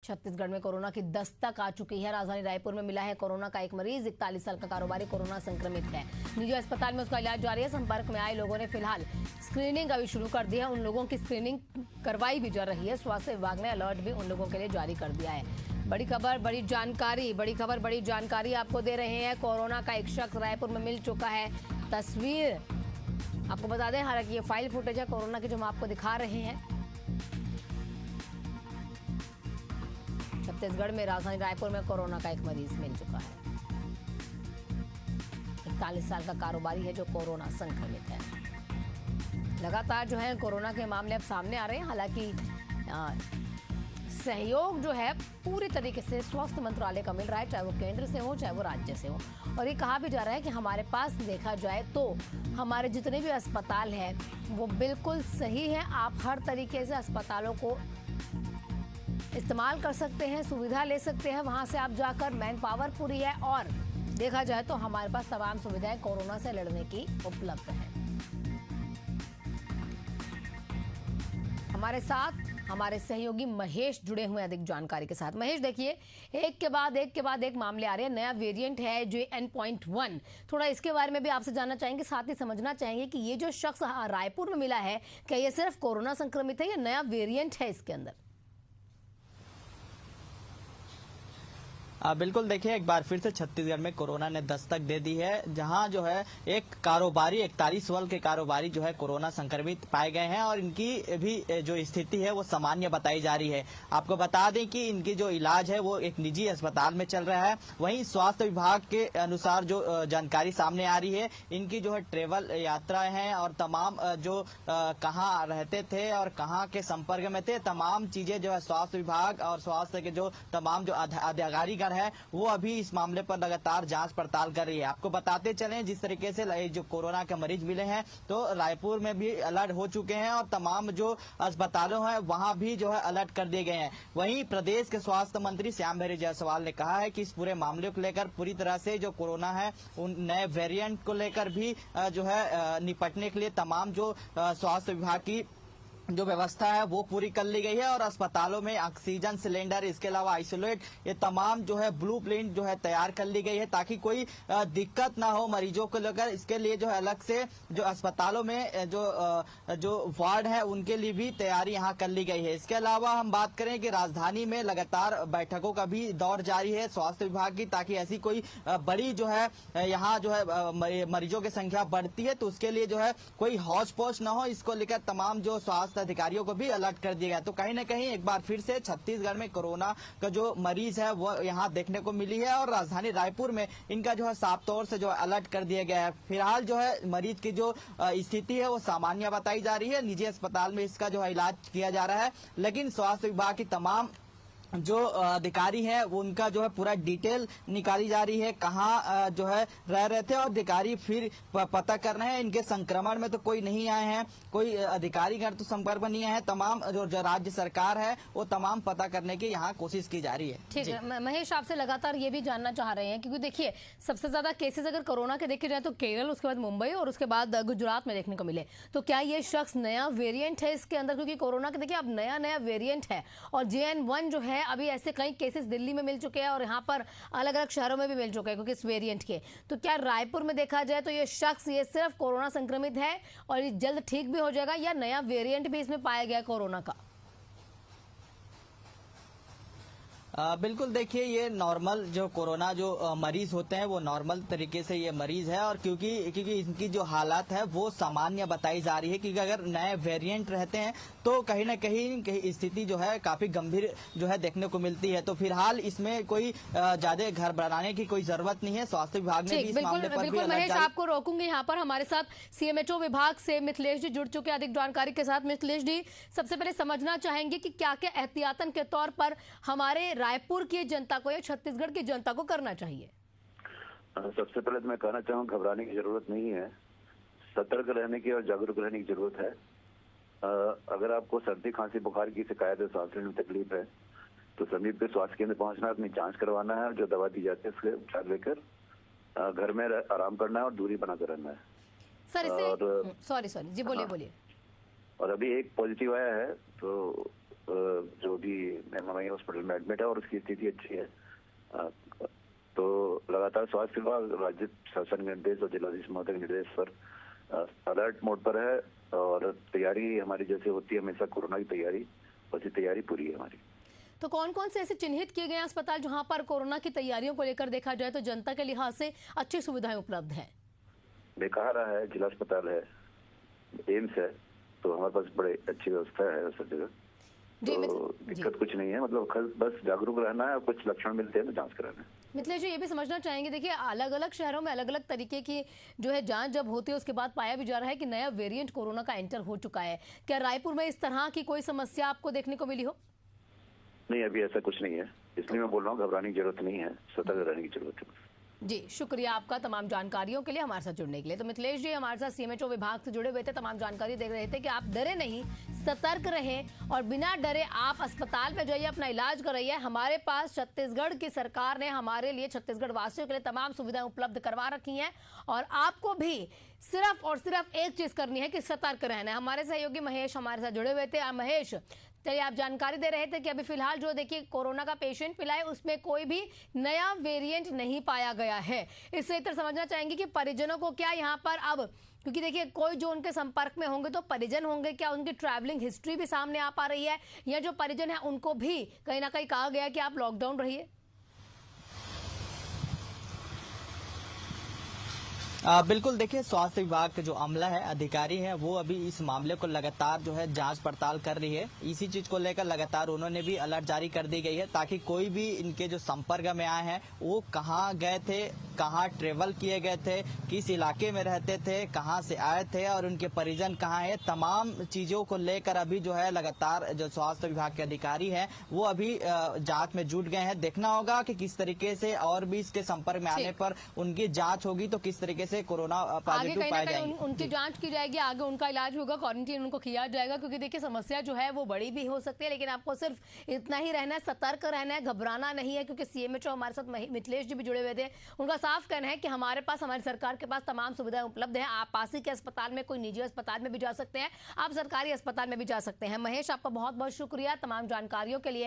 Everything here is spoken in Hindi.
छत्तीसगढ़ में कोरोना की दस्तक आ चुकी है। राजधानी रायपुर में मिला है कोरोना का एक मरीज। 41 साल का कारोबारी कोरोना संक्रमित है। निजी अस्पताल में उसका इलाज जारी है। संपर्क में आए लोगों ने फिलहाल स्क्रीनिंग अभी शुरू कर दी है। उन लोगों की स्क्रीनिंग करवाई भी जा रही है। स्वास्थ्य विभाग ने अलर्ट भी उन लोगों के लिए जारी कर दिया है। बड़ी खबर बड़ी जानकारी आपको दे रहे हैं। कोरोना का एक शख्स रायपुर में मिल चुका है। तस्वीर आपको बता दें, हालांकि ये फाइल फुटेज है कोरोना की जो हम आपको दिखा रहे हैं। छत्तीसगढ़ में राजधानी रायपुर में कोरोना का एक मरीज मिल चुका है। 41 साल का कारोबारी है जो कोरोना संक्रमित है। लगातार जो है कोरोना के मामले अब सामने आ रहे हैं। हालांकि सहयोग जो है पूरी तरीके से स्वास्थ्य मंत्रालय का मिल रहा है, चाहे वो केंद्र से हो चाहे वो राज्य से हो। और ये कहा भी जा रहा है कि हमारे पास देखा जाए तो हमारे जितने भी अस्पताल हैं वो बिल्कुल सही है। आप हर तरीके से अस्पतालों को इस्तेमाल कर सकते हैं, सुविधा ले सकते हैं। वहां से आप जाकर मैन पावर पूरी है और देखा जाए तो हमारे पास तमाम सुविधाएं कोरोना से लड़ने की उपलब्ध है। हमारे साथ हमारे सहयोगी महेश जुड़े हुए हैं अधिक जानकारी के साथ। महेश, देखिए एक के बाद एक मामले आ रहे हैं। नया वेरिएंट है JN.1। थोड़ा इसके बारे में भी आपसे जानना चाहेंगे, साथ ही समझना चाहेंगे कि ये जो शख्स रायपुर में मिला है, क्या ये सिर्फ कोरोना संक्रमित है या नया वेरिएंट है इसके अंदर? बिल्कुल, देखिए एक बार फिर से छत्तीसगढ़ में कोरोना ने दस्तक दे दी है। जहां जो है एक कारोबारी 41 वर्ष के कारोबारी जो है कोरोना संक्रमित पाए गए हैं और इनकी भी जो स्थिति है वो सामान्य बताई जा रही है। आपको बता दें कि इनकी जो इलाज है वो एक निजी अस्पताल में चल रहा है। वहीं स्वास्थ्य विभाग के अनुसार जो जानकारी सामने आ रही है, इनकी जो है ट्रेवल यात्राएं हैं और तमाम जो कहाँ रहते थे और कहाँ के संपर्क में थे, तमाम चीजें जो है स्वास्थ्य विभाग और स्वास्थ्य के जो तमाम जो अधिकारी है वो अभी इस मामले पर लगातार जांच पड़ताल कर रही है। आपको बताते चलें, जिस तरीके से जो कोरोना के मरीज मिले हैं तो रायपुर में भी अलर्ट हो चुके हैं और तमाम जो अस्पतालों हैं वहां भी जो है अलर्ट कर दिए गए हैं। वहीं प्रदेश के स्वास्थ्य मंत्री श्यामबिहारी जायसवाल ने कहा है कि इस पूरे मामले को लेकर पूरी तरह से जो कोरोना है उन नए वेरिएंट को लेकर भी जो है निपटने के लिए तमाम जो स्वास्थ्य विभाग की जो व्यवस्था है वो पूरी कर ली गई है और अस्पतालों में ऑक्सीजन सिलेंडर, इसके अलावा आइसोलेट, ये तमाम जो है ब्लूप्रिंट जो है तैयार कर ली गई है ताकि कोई दिक्कत ना हो मरीजों को लेकर। इसके लिए जो है अलग से जो अस्पतालों में जो वार्ड है उनके लिए भी तैयारी यहाँ कर ली गई है। इसके अलावा हम बात करें कि राजधानी में लगातार बैठकों का भी दौर जारी है स्वास्थ्य विभाग की, ताकि ऐसी कोई बड़ी जो है यहाँ जो है मरीजों की संख्या बढ़ती है तो उसके लिए जो है कोई हौच पौच न हो, इसको लेकर तमाम जो स्वास्थ्य अधिकारियों को भी अलर्ट कर दिया गया। तो कहीं न कहीं एक बार फिर से छत्तीसगढ़ में कोरोना का जो मरीज है वो यहाँ देखने को मिली है और राजधानी रायपुर में इनका जो है साफ तौर से जो है अलर्ट कर दिया गया है। फिलहाल जो है मरीज की जो स्थिति है वो सामान्य बताई जा रही है। निजी अस्पताल में इसका जो है इलाज किया जा रहा है, लेकिन स्वास्थ्य विभाग की तमाम जो अधिकारी है वो उनका जो है पूरा डिटेल निकाली जा रही है, कहाँ जो है रह रहे थे और अधिकारी फिर पता कर रहे हैं। इनके संक्रमण में तो कोई नहीं आए हैं, कोई अधिकारी घर तो संपर्क में नहीं आए हैं। तमाम जो राज्य सरकार है वो तमाम पता करने की यहाँ कोशिश की जा रही है। ठीक है महेश, आपसे लगातार ये भी जानना चाह रहे हैं क्योंकि देखिए सबसे ज्यादा केसेस अगर कोरोना के देखे जाए तो केरल, उसके बाद मुंबई और उसके बाद गुजरात में देखने को मिले। तो क्या ये शख्स नया वेरिएंट है इसके अंदर? क्योंकि कोरोना के देखिए अब नया वेरिएंट है और JN.1 जो है अभी ऐसे कई केसेस दिल्ली में मिल चुके हैं और यहाँ पर अलग अलग शहरों में भी मिल चुके हैं क्योंकि इस वेरिएंट के। तो क्या रायपुर में देखा जाए तो ये शख्स ये सिर्फ कोरोना संक्रमित है और ये जल्द ठीक भी हो जाएगा या नया वेरिएंट भी इसमें पाया गया कोरोना का? बिल्कुल, देखिए ये नॉर्मल जो कोरोना जो मरीज होते हैं वो नॉर्मल तरीके से ये मरीज है और क्योंकि इनकी जो हालत है वो सामान्य बताई जा रही है। क्योंकि अगर नए वेरिएंट रहते हैं तो कहीं न कहीं स्थिति जो है काफी गंभीर जो है देखने को मिलती है। तो फिलहाल इसमें कोई ज्यादा घर बनाने की कोई जरूरत नहीं है। स्वास्थ्य विभाग ने भी इस मामले पर भी महेश, आपको रोकूंगी यहाँ पर। हमारे साथ CMHO विभाग से मिथिलेश जी जुड़ चुके हैं अधिक जानकारी के साथ। मिथिलेश जी, सबसे पहले समझना चाहेंगे कि क्या क्या एहतियातन के तौर पर हमारे रायपुर की जनता को या छत्तीसगढ़ की जनता को करना चाहिए? सबसे पहले तो मैं कहना चाहूँ घबराने की जरूरत नहीं है, सतर्क रहने की और जागरूक रहने की जरूरत है। अगर आपको सर्दी खांसी बुखार की शिकायत है, सांस लेने में तकलीफ है तो समीप के स्वास्थ्य केंद्र पहुंचना है, अपनी जांच करवाना है और जो दवा दी जाती है उसके उपचार लेकर घर में आराम करना है और दूरी बनाकर रहना है। सर इसे सॉरी जी बोलिए। और अभी एक पॉजिटिव आया है तो जो भी MMI हॉस्पिटल में एडमिट है और उसकी स्थिति अच्छी है। तो लगातार स्वास्थ्य विभाग राज्य शासन के निर्देश और जिलाधीश महोदय के निर्देश पर अलर्ट मोड पर है और तैयारी हमारी जैसे होती है हमेशा कोरोना की तैयारी, वैसी तैयारी पूरी है हमारी। तो कौन कौन से ऐसे चिन्हित किए गए अस्पताल जहां पर कोरोना की तैयारियों को लेकर देखा जाए तो जनता के लिहाज से अच्छी सुविधाएं उपलब्ध हैं? बेकहारा है, जिला अस्पताल है, एम्स है, तो हमारे पास बड़े अच्छी व्यवस्था है सब जगह। तो दिक्कत कुछ नहीं है, मतलब बस जागरूक रहना है और कुछ लक्षण मिलते हैं तो जांच कराना है। मिथिलेश जी, ये भी समझना चाहेंगे, देखिए अलग अलग शहरों में अलग अलग तरीके की जो है जांच जब होती है उसके बाद पाया भी जा रहा है कि नया वेरिएंट कोरोना का एंटर हो चुका है। क्या रायपुर में इस तरह की कोई समस्या आपको देखने को मिली हो? नहीं, अभी ऐसा कुछ नहीं है, इसलिए मैं बोल रहा हूँ घबराने की जरूरत नहीं है, सतर्क रहने की जरूरत है। जी, शुक्रिया आपका तमाम जानकारियों के लिए, हमारे साथ जुड़ने के लिए। तो मिथिलेश जी हमारे साथ CMHO विभाग से जुड़े हुए थे, तमाम जानकारी दे रहे थे कि आप डरे नहीं, सतर्क रहें और बिना डरे आप अस्पताल में जाइए, अपना इलाज कराइए। हमारे पास छत्तीसगढ़ की सरकार ने हमारे लिए, छत्तीसगढ़ वासियों के लिए तमाम सुविधाएं उपलब्ध करवा रखी हैं और आपको भी सिर्फ और सिर्फ एक चीज करनी है कि सतर्क रहना है। हमारे सहयोगी महेश हमारे साथ जुड़े हुए थे। महेश, चलिए आप जानकारी दे रहे थे कि अभी फिलहाल जो देखिए कोरोना का पेशेंट मिला है उसमें कोई भी नया वेरिएंट नहीं पाया गया है। इससे इतना समझना चाहेंगे कि परिजनों को क्या यहाँ पर अब, क्योंकि देखिए कोई जो उनके संपर्क में होंगे तो परिजन होंगे, क्या उनकी ट्रैवलिंग हिस्ट्री भी सामने आ पा रही है या जो परिजन है उनको भी कहीं ना कहीं कहा गया कि आप लॉकडाउन रहिए? बिल्कुल, देखिए स्वास्थ्य विभाग के जो अमला है, अधिकारी है, वो अभी इस मामले को लगातार जो है जांच पड़ताल कर रही है। इसी चीज को लेकर लगातार उन्होंने भी अलर्ट जारी कर दी गई है ताकि कोई भी इनके जो संपर्क में आए हैं वो कहाँ गए थे, कहाँ ट्रेवल किए गए थे, किस इलाके में रहते थे, कहाँ से आए थे और उनके परिजन कहाँ है, तमाम चीजों को लेकर अभी जो है लगातार जो स्वास्थ्य विभाग के अधिकारी हैं वो अभी जांच में जुट गए हैं। देखना होगा कि किस तरीके से और भी इसके संपर्क में आने पर उनकी जांच होगी तो किस तरीके से कोरोना पॉजिटिव पाए जाएंगे। उनकी जांच की जाएगी, आगे उनका इलाज होगा, क्वारंटीन उनको किया जाएगा, क्योंकि देखिए समस्या जो है वो बड़ी भी हो सकती है। लेकिन आपको सिर्फ इतना ही रहना है, सतर्क रहना है, घबराना नहीं है, क्योंकि CMHO हमारे साथ मिथिलेश जी भी जुड़े हुए थे। उनका साफ कहना है कि हमारे पास, हमारी सरकार के पास तमाम सुविधाएं उपलब्ध है। आप पास ही के अस्पताल में, कोई निजी अस्पताल में भी जा सकते हैं, आप सरकारी अस्पताल में भी जा सकते हैं। महेश, आपका बहुत बहुत शुक्रिया तमाम जानकारियों के लिए।